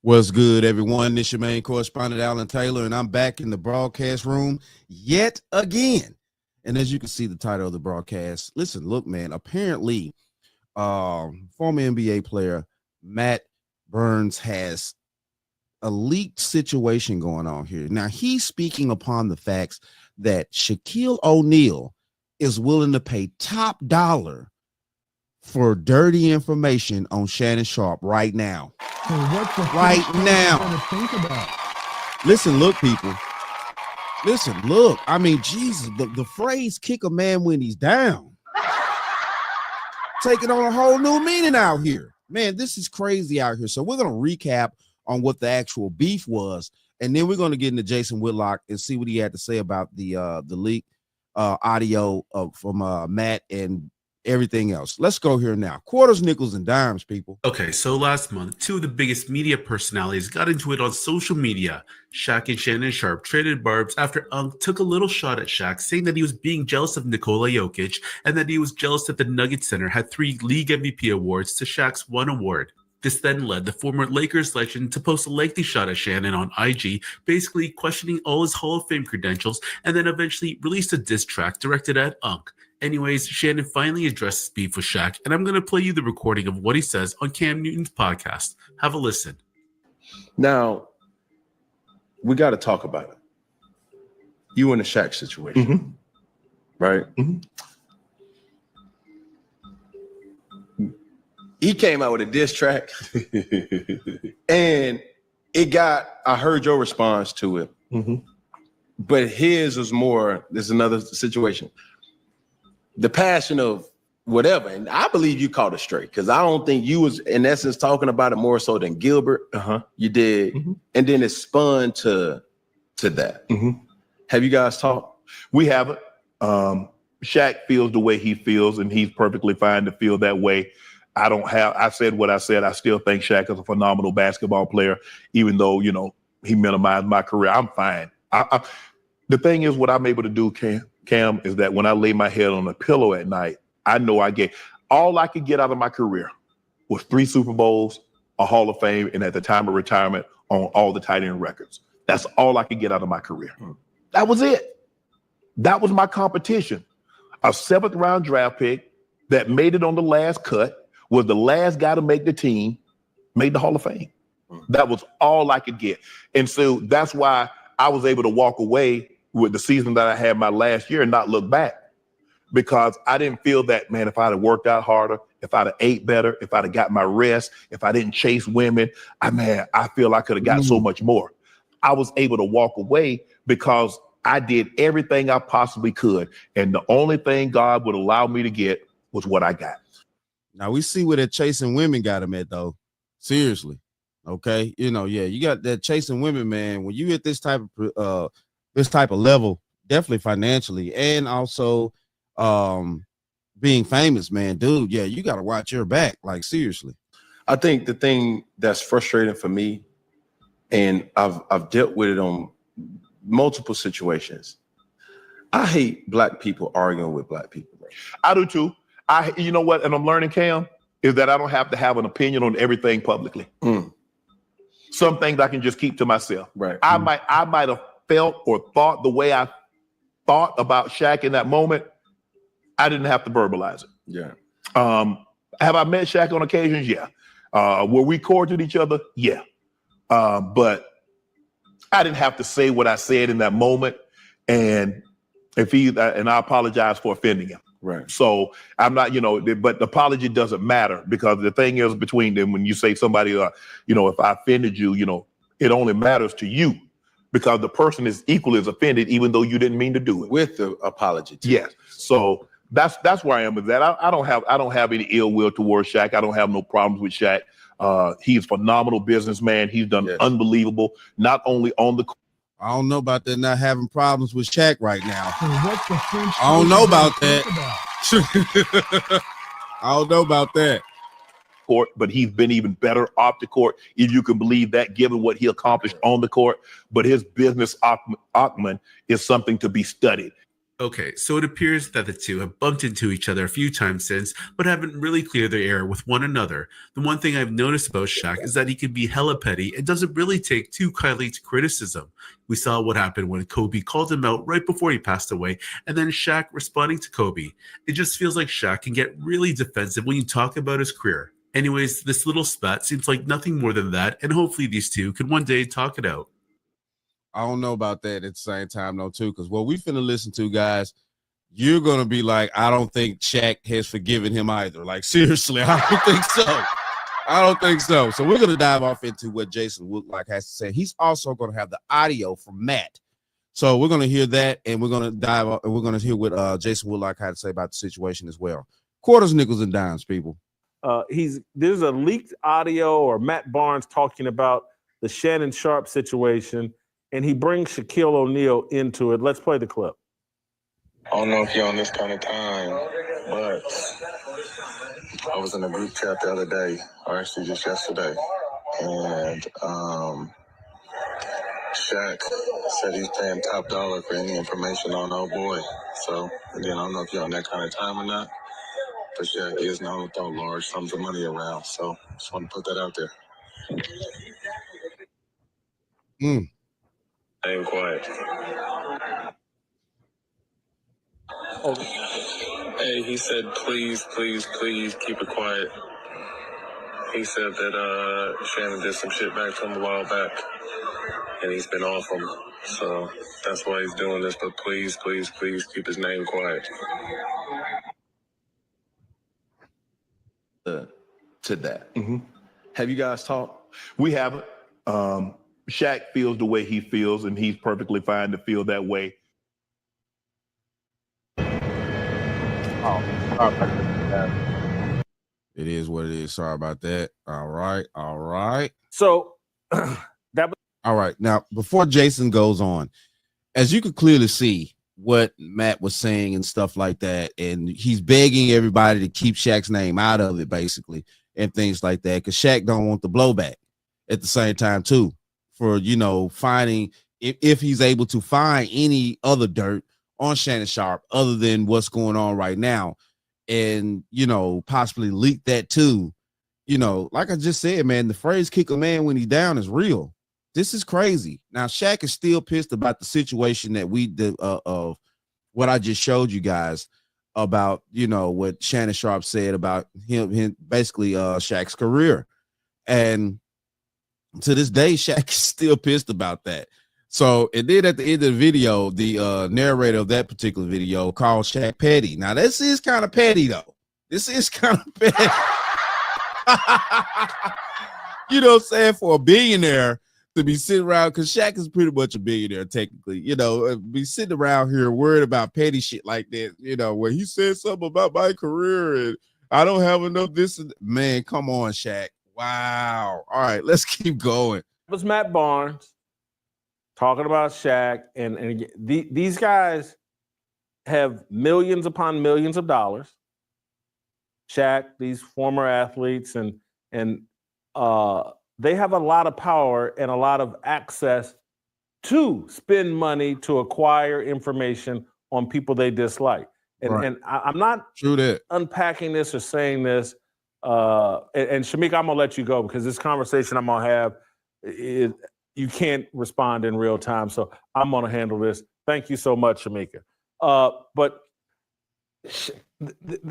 What's good, everyone? This your main correspondent, Alan Taylor, and I'm back in the broadcast room yet again. And as you can see the title of the broadcast, listen, look, man, apparently former NBA player Matt Burns has a leaked situation going on here. Now, he's speaking upon the facts that Shaquille O'Neal is willing to pay top dollar for dirty information on Shannon Sharpe right now. So what the right now. Think about? Listen, look, people. Listen, look. I mean, Jesus, the phrase kick a man when he's down. Taking on a whole new meaning out here. Man, this is crazy out here. So we're going to recap on what the actual beef was, and then we're going to get into Jason Whitlock and see what he had to say about the leak audio from Matt and everything else. Let's go here now. Quarters, nickels, and dimes, people. Okay, so last month, two of the biggest media personalities got into it on social media. SHAQ and Shannon Sharpe traded barbs after Unk took a little shot at SHAQ, saying that he was being jealous of Nikola Jokic and that he was jealous that the Nuggets center had 3 league MVP awards to SHAQ's 1 award. This then led the former Lakers legend to post a lengthy shot at Shannon on IG, basically questioning all his Hall of Fame credentials, and then eventually released a diss track directed at Unk. Anyways, Shannon finally addressed his beef with SHAQ, and I'm going to play you the recording of what he says on Cam Newton's podcast. Have a listen. Now, we got to talk about it. You in the SHAQ situation, right? He came out with a diss track, and I heard your response to it, but his was more, there's another situation. The passion of whatever, and I believe you caught it straight, because I don't think you was in essence talking about it more so than Gilbert. You did, and then it spun to that. Have you guys talked? We haven't. SHAQ feels the way he feels, and he's perfectly fine to feel that way. I said what I said. I still think SHAQ is a phenomenal basketball player, even though, you know, he minimized my career. I'm fine. The thing is, what I'm able to do, Cam, is that when I lay my head on a pillow at night, I know all I could get out of my career was 3 Super Bowls, a Hall of Fame, and at the time of retirement on all the tight end records. That's all I could get out of my career. That was it. That was my competition. A 7th round draft pick that made it on the last cut, was the last guy to make the team, made the Hall of Fame. That was all I could get. And so that's why I was able to walk away with the season that I had my last year and not look back, because I didn't feel that, man, if I'd have worked out harder, if I'd have ate better, if I'd have got my rest, if I didn't chase women, I feel I could have got so much more. I was able to walk away because I did everything I possibly could. And the only thing God would allow me to get was what I got. Now we see where that chasing women got him at, though. Seriously. Okay. You know, yeah, you got that chasing women, man. When you hit this type of level, definitely financially, and also being famous, man, dude, yeah, you got to watch your back. Like, seriously. I think the thing that's frustrating for me, and I've dealt with it on multiple situations, I hate black people arguing with black people. Bro. I do too. You know what? And I'm learning, Cam, is that I don't have to have an opinion on everything publicly. Some things I can just keep to myself. Right. I might have felt or thought the way I thought about SHAQ in that moment. I didn't have to verbalize it. Yeah. Have I met SHAQ on occasions? Yeah. Were we cordial to each other? Yeah. But I didn't have to say what I said in that moment. And I apologize for offending him. Right. So I'm not, but the apology doesn't matter, because the thing is between them, when you say somebody, if I offended you, it only matters to you, because the person is equally as offended, even though you didn't mean to do it. With the apology. Too. Yes. So that's where I am with that. I don't have any ill will towards SHAQ. I don't have no problems with SHAQ. He's a phenomenal businessman. He's done unbelievable, not only on the. I don't know about that, not having problems with SHAQ right now. I don't know about that. I don't know about that. Court, but he's been even better off the court, if you can believe that, given what he accomplished on the court. But his business acumen is something to be studied. Okay, so it appears that the two have bumped into each other a few times since, but haven't really cleared their air with one another. The one thing I've noticed about SHAQ is that he can be hella petty and doesn't really take too kindly to criticism. We saw what happened when Kobe called him out right before he passed away, and then SHAQ responding to Kobe. It just feels like SHAQ can get really defensive when you talk about his career. Anyways, this little spat seems like nothing more than that, and hopefully these two can one day talk it out. I don't know about that at the same time, though, too, because what we finna listen to, guys, you're gonna be like, I don't think Shaq has forgiven him either. Like, seriously, I don't think so. I don't think so. So we're gonna dive off into what Jason Woodlock has to say. He's also gonna have the audio from Matt. So we're gonna hear that, and we're gonna dive off, and we're gonna hear what Jason Woodlock had to say about the situation as well. Quarters, nickels, and dimes, people. There's a leaked audio or Matt Barnes talking about the Shannon Sharpe situation, and he brings Shaquille O'Neal into it. Let's play the clip. I don't know if you're on this kind of time, but I was in a group chat the other day, or actually just yesterday, and Shaq said he's paying top dollar for any information on old boy. So, again, I don't know if you're on that kind of time or not, but Shaq is known to throw large sums of money around. So, just want to put that out there. Stay quiet. Hey, he said, please, please, please keep it quiet. He said that Shannon did some shit back to him a while back, and he's been off him. So that's why he's doing this. But please, please, please keep his name quiet. To that. Have you guys talked? We haven't. Shaq feels the way he feels, and he's perfectly fine to feel that way. It is what it is. Sorry about that. All right. So all right. Now, before Jason goes on, as you could clearly see what Matt was saying and stuff like that, and he's begging everybody to keep Shaq's name out of it, basically, and things like that, because Shaq don't want the blowback at the same time, too, for, finding, if he's able to find any other dirt on Shannon Sharpe other than what's going on right now, and, possibly leak that too. Like I just said, man, the phrase kick a man when he's down is real. This is crazy. Now, Shaq is still pissed about the situation that we did of what I just showed you guys about, what Shannon Sharpe said about him basically Shaq's career. And to this day, Shaq is still pissed about that. So, and then at the end of the video, the narrator of that particular video called Shaq petty. Now, this is kind of petty, though. This is kind of petty. You know what I'm saying? For a billionaire to be sitting around, because Shaq is pretty much a billionaire, technically, be sitting around here worried about petty shit like that, where he said something about my career and I don't have enough this. Man, come on, Shaq. Wow. All right, let's keep going. It was Matt Barnes talking about Shaq, and these guys have millions upon millions of dollars. Shaq, these former athletes, and they have a lot of power and a lot of access to spend money to acquire information on people they dislike. And I'm not unpacking this or saying this. And Shamik, I'm gonna let you go because this conversation I'm gonna have you can't respond in real time, so I'm going to handle this. Thank you so much, Shamika. But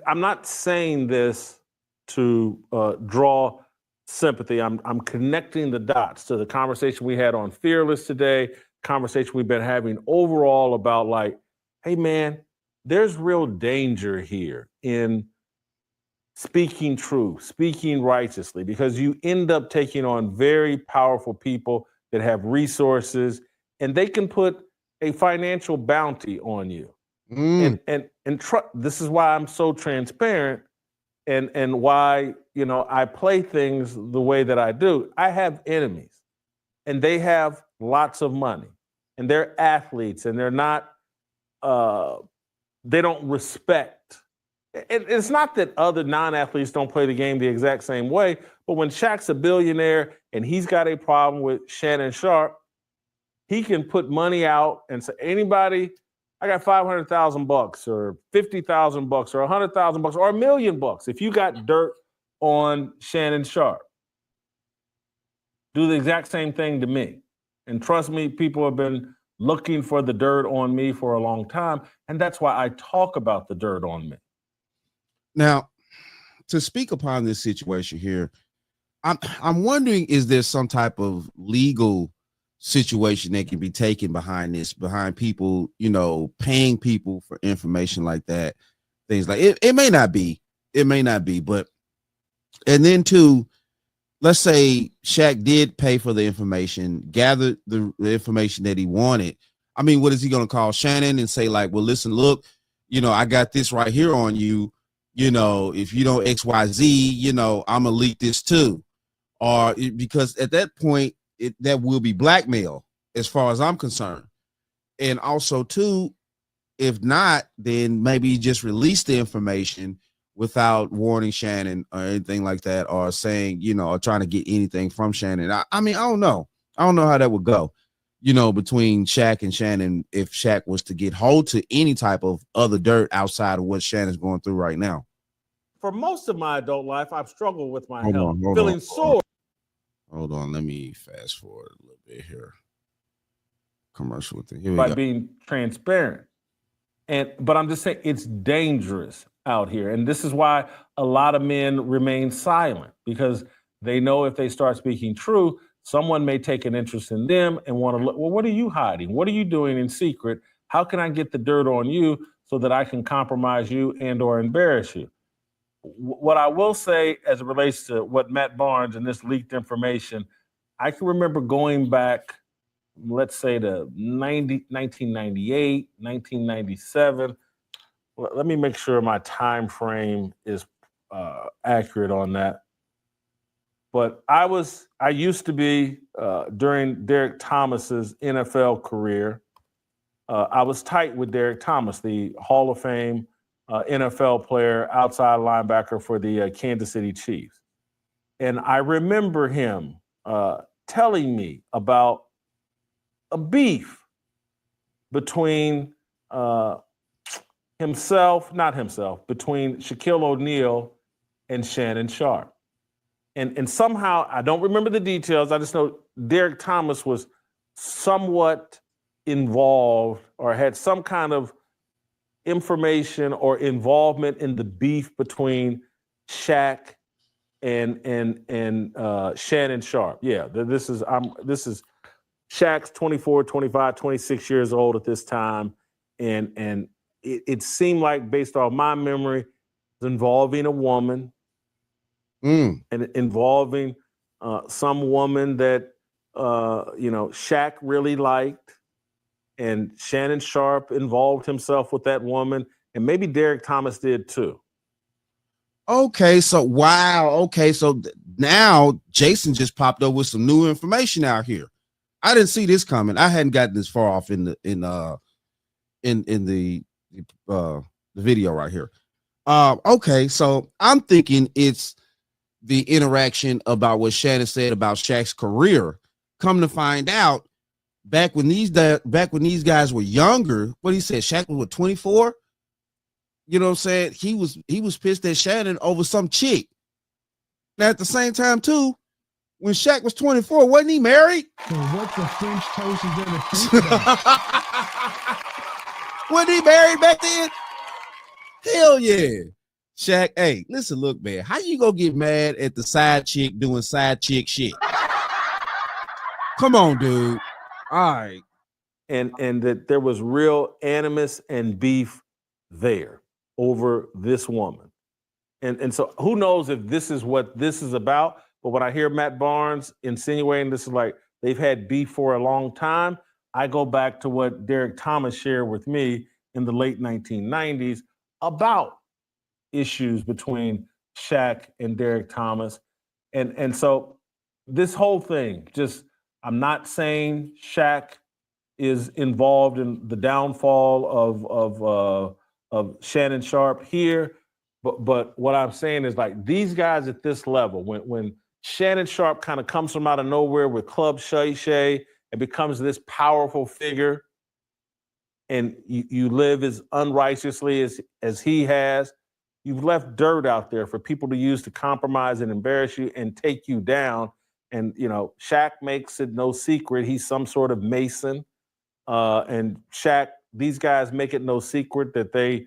I'm not saying this to draw sympathy. I'm connecting the dots to the conversation we had on Fearless today, conversation we've been having overall about like, hey, man, there's real danger here in speaking truth, speaking righteously, because you end up taking on very powerful people that have resources, and they can put a financial bounty on you. And this is why I'm so transparent, and why I play things the way that I do. I have enemies, and they have lots of money, and they're athletes, and they're not. They don't respect. It's not that other non-athletes don't play the game the exact same way, but when Shaq's a billionaire and he's got a problem with Shannon Sharpe, he can put money out and say anybody I got $500,000 or $50,000 or $100,000 or $1 million. If you got dirt on Shannon Sharpe, do the exact same thing to me. And trust me, people have been looking for the dirt on me for a long time. And that's why I talk about the dirt on me. Now, to speak upon this situation here, I'm wondering, is there some type of legal situation that can be taken behind this, behind people, you know, paying people for information like that? Things like it may not be, but and then too, let's say SHAQ did pay for the information, gathered the information that he wanted. I mean, what is he going to call Shannon and say, like, well, listen, look, you know, I got this right here on you. You know, if you don't XYZ, you know, I'm going to leak this too. Or because at that point, that will be blackmail as far as I'm concerned. And also, too, if not, then maybe just release the information without warning Shannon or anything like that, or saying, you know, or trying to get anything from Shannon. I mean, I don't know how that would go, you know, between SHAQ and Shannon, if SHAQ was to get hold to any type of other dirt outside of what Shannon's going through right now. For most of my adult life, I've struggled with my health, feeling sore. Hold on, let me fast forward a little bit here. Commercial with it. Here we by go. being transparent. But I'm just saying it's dangerous out here. And this is why a lot of men remain silent, because they know if they start speaking true, someone may take an interest in them and want to look, well, what are you hiding? What are you doing in secret? How can I get the dirt on you so that I can compromise you and or embarrass you? What I will say as it relates to what Matt Barnes and this leaked information, I can remember going back, let's say to 1998, 1997. Let me make sure my time frame is accurate on that. But I used to be, during Derek Thomas's NFL career, I was tight with Derek Thomas, the Hall of Fame NFL player, outside linebacker for the Kansas City Chiefs. And I remember him telling me about a beef between between Shaquille O'Neal and Shannon Sharpe. And somehow, I don't remember the details, I just know Derek Thomas was somewhat involved or had some kind of information or involvement in the beef between SHAQ and Shannon Sharpe. Yeah, this is SHAQ's 24, 25, 26 years old at this time. And it seemed like, based on my memory, it's involving a woman and involving some woman that, SHAQ really liked. And Shannon Sharpe involved himself with that woman. And maybe Derek Thomas did too. Okay, so wow. Okay, so now Jason just popped up with some new information out here. I didn't see this coming. I hadn't gotten this far off in the video right here. Okay, so I'm thinking it's the interaction about what Shannon said about Shaq's career. Come to find out, back when these guys were younger, what he said, Shaq was 24. You know what I'm saying? He was pissed at Shannon over some chick. Now at the same time too, when Shaq was 24, wasn't he married? So what the French toast is gonna think about? Wasn't he married back then? Hell yeah. Shaq, hey, listen, look, man, how you gonna get mad at the side chick doing side chick shit? Come on, dude. All right. And that there was real animus and beef there over this woman. And so who knows if this is what this is about, but when I hear Matt Barnes insinuating this is like they've had beef for a long time, I go back to what Derek Thomas shared with me in the late 1990s about issues between SHAQ and Derek Thomas. And so this whole thing, just, I'm not saying SHAQ is involved in the downfall of Shannon Sharpe here, but what I'm saying is, like, these guys at this level, when Shannon Sharpe kind of comes from out of nowhere with Club Shay Shay and becomes this powerful figure, and you live as unrighteously as he has, you've left dirt out there for people to use to compromise and embarrass you and take you down. And, you know, SHAQ makes it no secret he's some sort of Mason. And SHAQ, these guys make it no secret that they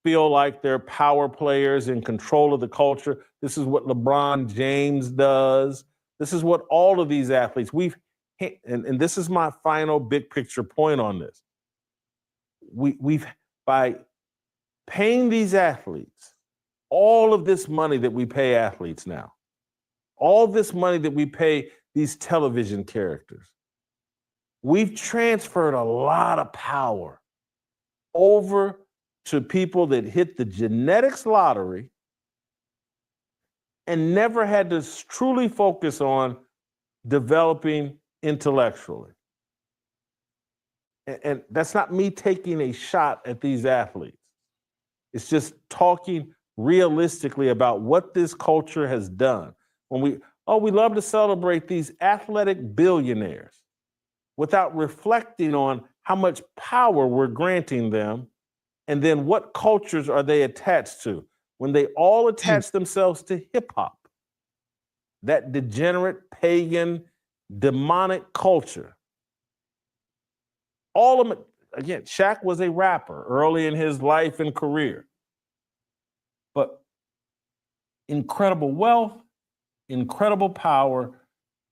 feel like they're power players in control of the culture. This is what LeBron James does. This is what all of these athletes, and this is my final big picture point on this. We've by paying these athletes, all of this money that we pay athletes now, all this money that we pay these television characters, we've transferred a lot of power over to people that hit the genetics lottery and never had to truly focus on developing intellectually. And that's not me taking a shot at these athletes. It's just talking realistically about what this culture has done. When we love to celebrate these athletic billionaires without reflecting on how much power we're granting them, and then what cultures are they attached to? When they all attach themselves to hip hop, that degenerate, pagan, demonic culture. All of it, again, SHAQ was a rapper early in his life and career. But incredible wealth, incredible power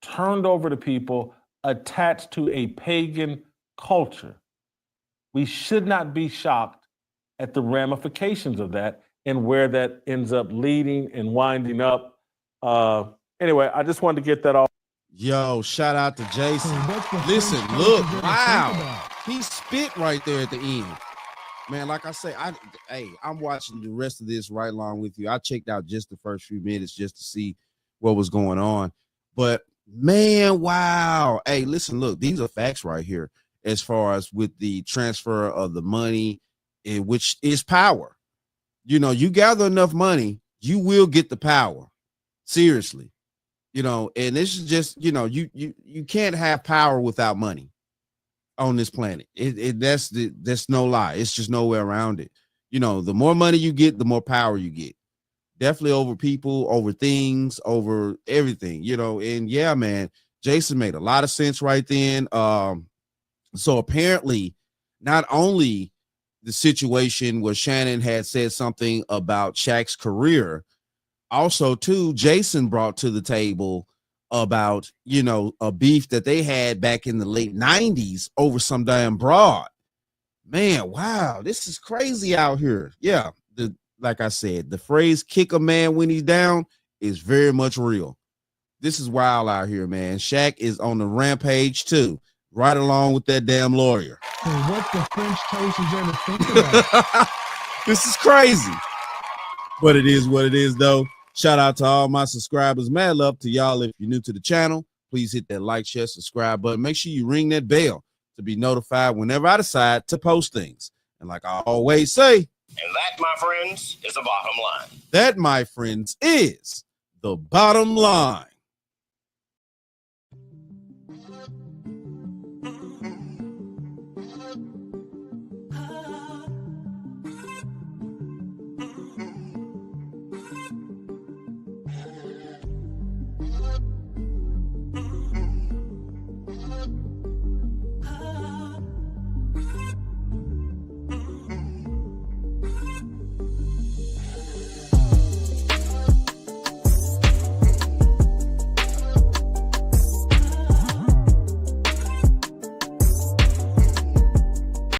turned over to people attached to a pagan culture. We should not be shocked at the ramifications of that and where that ends up leading and winding up. Anyway, I just wanted to get that off. Yo, shout out to Jason. Listen, look, wow. He spit right there at the end. Man, like I say, I'm watching the rest of this right along with you. I checked out just the first few minutes just to see what was going on. But man, wow. Hey, listen, look, these are facts right here as far as with the transfer of the money, which is power. You know, you gather enough money, you will get the power. Seriously. You know, and this is just, you know, you can't have power without money on this planet. That's no lie. It's just no way around it. You know, the more money you get, the more power you get. Definitely over people, over things, over everything, you know. And yeah, man, Jason made a lot of sense right then. So apparently, not only the situation where Shannon had said something about SHAQ's career, also too, Jason brought to the table about, you know, a beef that they had back in the late 90s over some damn broad. Man, wow, this is crazy out here. Yeah, like I said, the phrase kick a man when he's down is very much real. This is wild out here, man. SHAQ is on the rampage too, right along with that damn lawyer. Hey, what the French toast is there to think about? This is crazy. But it is what it is, though. Shout out to all my subscribers. Mad love to y'all. If you're new to the channel, please hit that like, share, subscribe button. Make sure you ring that bell to be notified whenever I decide to post things. And like I always say, and that, my friends, is the bottom line. That, my friends, is the bottom line.